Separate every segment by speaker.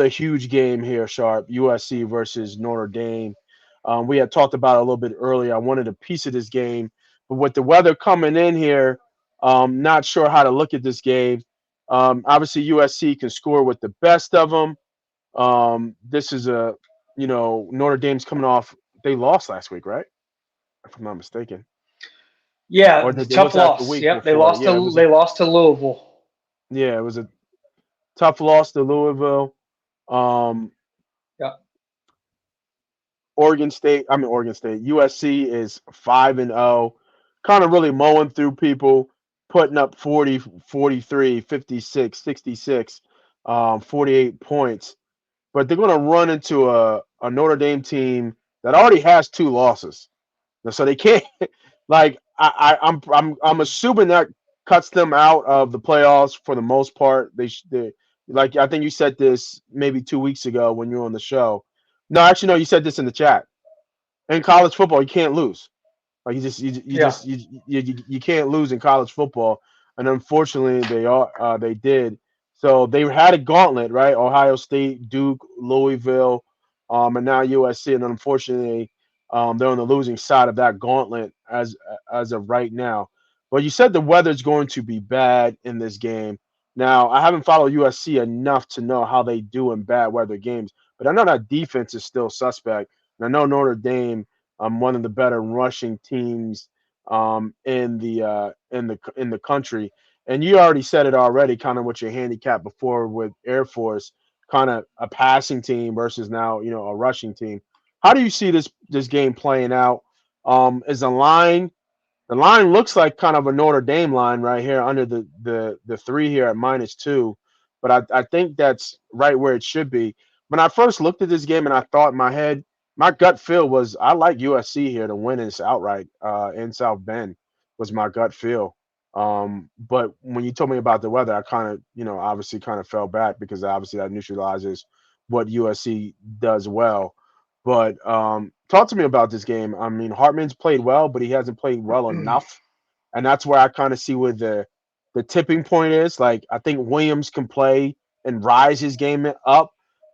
Speaker 1: a huge game here, Sharp. USC versus Notre Dame. We had talked about it a little bit earlier. I wanted a piece of this game, but with the weather coming in here, not sure how to look at this game. Obviously, USC can score with the best of them. This is Notre Dame's coming off. They lost last week, right? If I'm not mistaken, or
Speaker 2: Yeah,
Speaker 1: was
Speaker 2: tough
Speaker 1: that the
Speaker 2: loss.
Speaker 1: week
Speaker 2: Yep, they
Speaker 1: before?
Speaker 2: lost to they lost to Louisville.
Speaker 1: It was a tough loss to Louisville. Um,
Speaker 2: Yep.
Speaker 1: Oregon State. USC is 5-0, kind of really mowing through people, putting up 40, 43, 56, 66, 48 points. But they're going to run into a Notre Dame team that already has two losses. So they can't like I'm assuming that cuts them out of the playoffs for the most part. They like I think you said this maybe 2 weeks ago when you were on the show. No, actually no, you said this in the chat. In college football, you can't lose. Like
Speaker 2: Yeah.
Speaker 1: you can't lose in college football, and unfortunately they did. So they had a gauntlet, right? Ohio State, Duke, Louisville, and now USC, and unfortunately, they're on the losing side of that gauntlet as of right now. But you said the weather's going to be bad in this game. Now I haven't followed USC enough to know how they do in bad weather games, but I know that defense is still suspect. And I know Notre Dame one of the better rushing teams in the country. And you already said it already, kind of with your handicap before with Air Force, kind of a passing team versus now a rushing team. How do you see this game playing out? Is the line looks like kind of a Notre Dame line right here under the three here at -2, but I think that's right where it should be. When I first looked at this game and I thought in my head, my gut feel was I like USC here to win this outright in South Bend was my gut feel. But when you told me about the weather, I kind of obviously kind of fell back because obviously that neutralizes what USC does well. But talk to me about this game. I mean, Hartman's played well, but he hasn't played well enough, and that's where I kind of see where the tipping point is. Like I think Williams can play and rise his game up,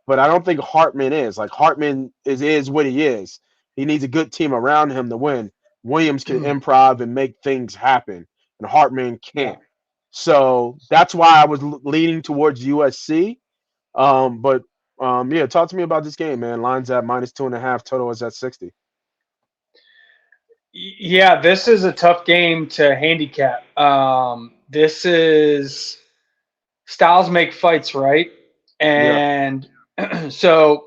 Speaker 1: but I don't think Hartman is. Like Hartman is what he is. He needs a good team around him to win. Williams can improv and make things happen, and Hartman
Speaker 2: Yeah.
Speaker 1: can't. So that's why I was leaning towards USC. But yeah, talk to me about this game, man. Line's at -2.5. Total is at 60.
Speaker 2: Yeah, this is a tough game to handicap. This is styles make fights, right?
Speaker 1: Yeah,
Speaker 2: And so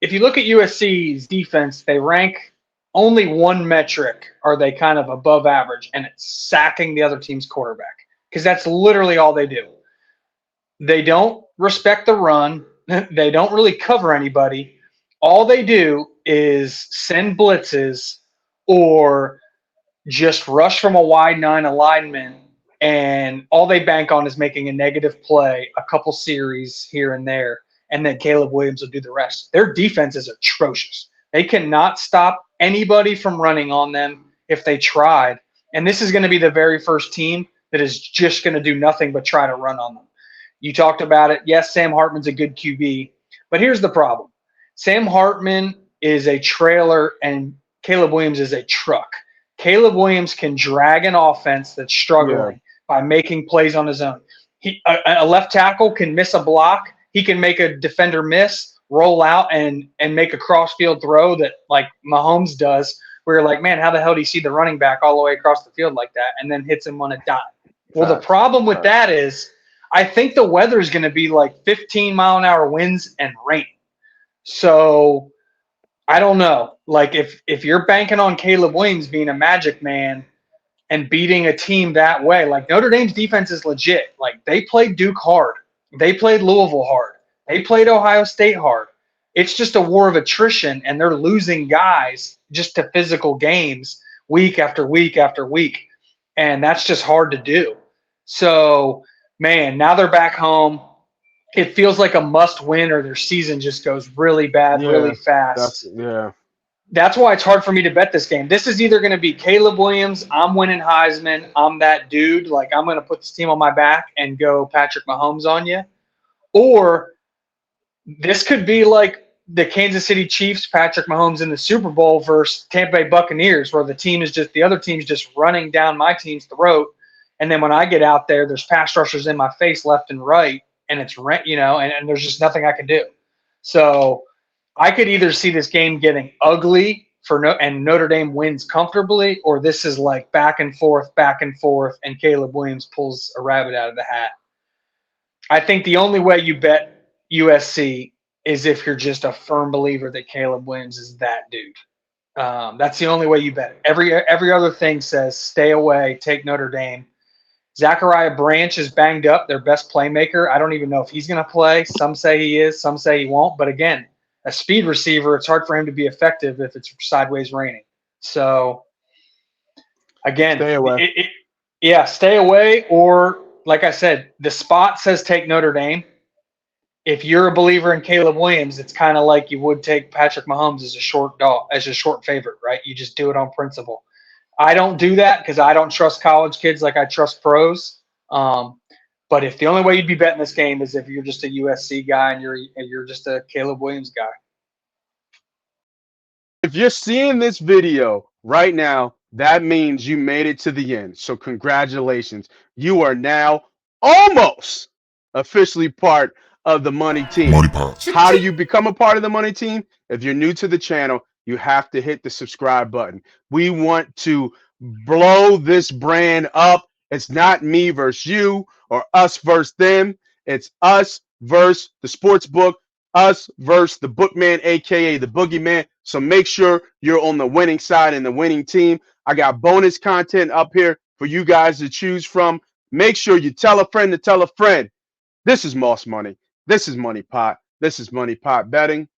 Speaker 2: if you look at USC's defense, they rank only one metric are they kind of above average, and it's sacking the other team's quarterback because that's literally all they do. They don't respect the run. They don't really cover anybody. All they do is send blitzes or just rush from a wide nine alignment, and all they bank on is making a negative play, a couple series here and there, and then Caleb Williams will do the rest. Their defense is atrocious. They cannot stop anybody from running on them if they tried. And this is going to be the very first team that is just going to do nothing but try to run on them. You talked about it. Yes, Sam Hartman's a good QB, but here's the problem. Sam Hartman is a trailer and Caleb Williams is a truck. Caleb Williams can drag an offense that's
Speaker 1: yeah,
Speaker 2: struggling by making plays on his own. A left tackle can miss a block. He can make a defender miss, roll out, and make a cross-field throw that like Mahomes does, where you're like, man, how the hell do you see the running back all the way across the field like that and then hits him on a dime? Well, the
Speaker 1: facts,
Speaker 2: problem with
Speaker 1: facts.
Speaker 2: that is I think the weather is going to be like 15-mile-an-hour winds and rain. So I don't know. Like if you're banking on Caleb Williams being a magic man and beating a team that way, like Notre Dame's defense is legit. Like they played Duke hard. They played Louisville hard. They played Ohio State hard. It's just a war of attrition, and they're losing guys just to physical games week after week after week. And that's just hard to do. So, man, now they're back home. It feels like a must win, or their season just goes really bad, really
Speaker 1: Yeah, that's
Speaker 2: fast.
Speaker 1: yeah,
Speaker 2: That's why it's hard for me to bet this game. This is either going to be Caleb Williams, I'm winning Heisman, I'm that dude, like I'm going to put this team on my back and go Patrick Mahomes on you, or This could be like the Kansas City Chiefs, Patrick Mahomes in the Super Bowl versus Tampa Bay Buccaneers, where the other team's just running down my team's throat. And then when I get out there, there's pass rushers in my face left and right, and and there's just nothing I can do. So I could either see this game getting ugly and Notre Dame wins comfortably, or this is like back and forth, and Caleb Williams pulls a rabbit out of the hat. I think the only way you bet USC is if you're just a firm believer that Caleb Williams is that dude. That's the only way you bet it. Every other thing says stay away, take Notre Dame. Zachariah Branch is banged up, their best playmaker. I don't even know if he's going to play. Some say he is, some say he won't. But again, a speed receiver, it's hard for him to be effective if it's sideways raining. So, again,
Speaker 1: Stay away.
Speaker 2: Stay away. Or, like I said, the spot says take Notre Dame. If you're a believer in Caleb Williams, it's kind of like you would take Patrick Mahomes as a short favorite, right? You just do it on principle. I don't do that because I don't trust college kids like I trust pros. But if the only way you'd be betting this game is if you're just a USC guy and you're just a Caleb Williams guy.
Speaker 1: If you're seeing this video right now, that means you made it to the end. So congratulations. You are now almost officially part of the Money Team.
Speaker 3: MoneyPot.
Speaker 1: How do you become a part of the Money Team? If you're new to the channel, you have to hit the subscribe button. We want to blow this brand up. It's not me versus you or us versus them. It's us versus the sports book, us versus the bookman, aka the boogeyman. So make sure you're on the winning side and the winning team. I got bonus content up here for you guys to choose from. Make sure you tell a friend to tell a friend. This is Moss Money. This is MoneyPot. This is MoneyPot Betting.